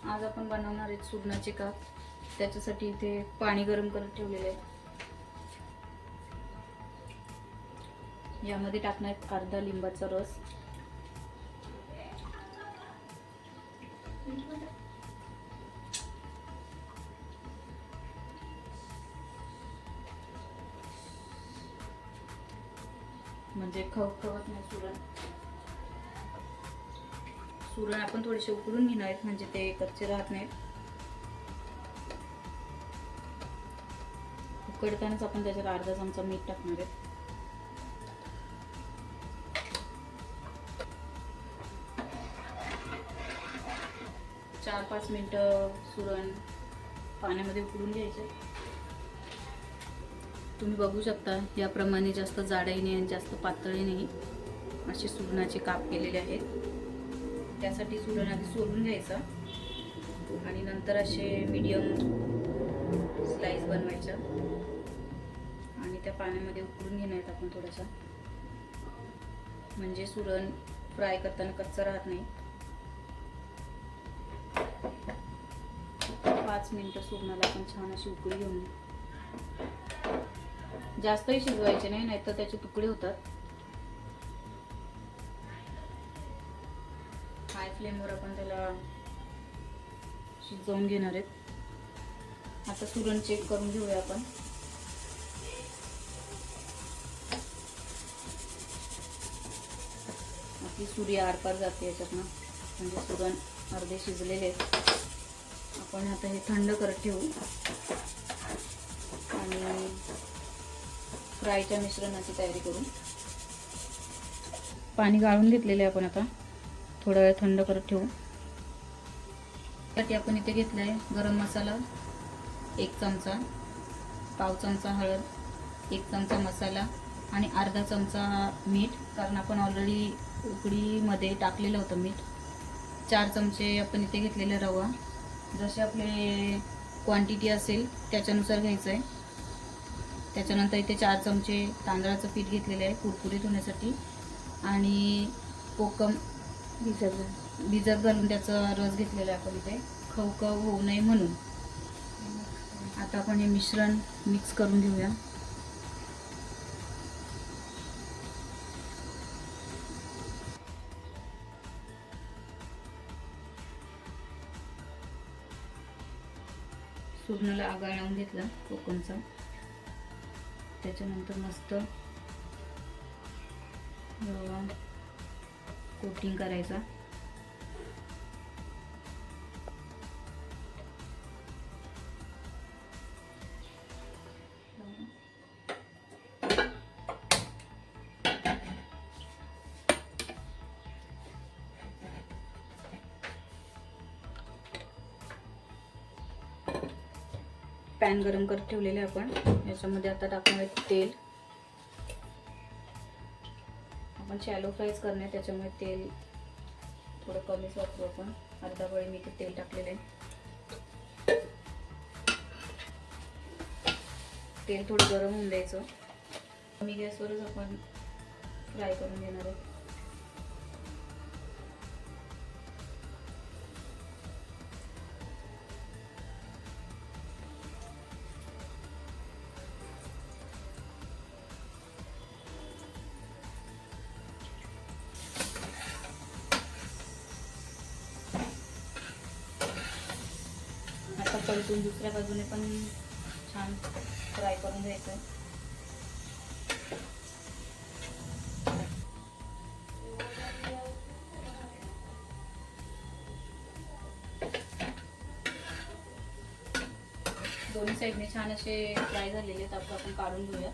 आज आपण बनवणार आहे सुरणाचे काप। त्याच्यासाठी इथे पाणी गरम करत ठेवलेले आहे। यामध्ये टाकणार आहे अर्धा लिंबाचा रस, म्हणजे खवखवत नाही सुरण। सुरण आपण थोडेसे उकळून घेणार आहेत, म्हणजे ते कच्चे राहत नाहीत। उकडतानाच आपण त्याच्यात अर्धा चमचा मीठ टाकणार आहे। चार 5 मिनिटं सुरण पाण्यामध्ये उकळून घ्यायचे। तुम्ही बघू शकता याप्रमाणे जास्त जाडही नाही आणि जास्त पातळही नाही, असे सुरणाचे काप केलेले आहेत। त्यासाठी सुरण आधी सोलून घ्यायचा आणि नंतर असे मीडियम स्लाइस बनवायच्या आणि त्या पाण्यामध्ये उकळून घेणार आहेत आपण थोडासा, म्हणजे सुरण फ्राय करताना कच्चा राहत नाही। 5 मिनिटं सुरणाला आपण छान अशी उकळी घेऊन, जास्तही शिजवायचे नाही, नाहीतर त्याचे तुकडे होतात। हाय फ्लेमवर आपण त्याला शिजवून घेणार आहेत। आता सुरण चेक करून घेऊया आपण। आपली सुरी आरपार जाते याच्यातनं, म्हणजे सुरण अर्धे शिजलेले आहेत। आपण आता हे थंड करत ठेवू आणि फ्रायच्या मिश्रणाची तयारी करू। पाणी गाळून घेतलेले आपण आता थोडा वेळ थंड करत ठेवू। त्यासाठी आपण इथे घेतला आहे गरम मसाला 1 चमचा, पाव चमचा हळद, 1 चमचा मसाला आणि अर्धा चमचा मीठ, कारण आपण ऑलरेडी उकडीमध्ये टाकलेलं होतं मीठ। 4 चमचे आपण इथे घेतलेले रवा, जसे आपले क्वांटिटी असेल त्याच्यानुसार घ्यायचं आहे। त्याच्यानंतर इथे 4 चमचे तांदळाचं पीठ घेतलेलं आहे कुरकुरीत होण्यासाठी, आणि कोकम भिजत घालून त्याचा रस घेतलेला आहे आपण इथे, खवखव होऊ नये म्हणून। आता आपण हे मिश्रण मिक्स करून घेऊया। सुरणाला आगाळ लावून घेतला कोकमचा, त्याच्यानंतर मस्त कोटिंग करायचा। पॅन गरम करत ठेवलेले आपण, याच्यामध्ये आता टाकणार आहे तेल। आपण शॅलो फ्राईज करणार, त्याच्यामुळे तेल थोडं कमीच वापरू आपण। अर्धा पळी मी इथे तेल टाकलेलं आहे। तेल थोडं गरम होऊन द्यायचं। कमी गॅसवरच आपण फ्राय करून घेणार आहे। आता परतून दुसऱ्या बाजूने पण छान फ्राय करून घ्यायचं आहे। दोन्ही साईडने छान असे फ्राय झालेले आहेत, आता आपण काढून घेऊया।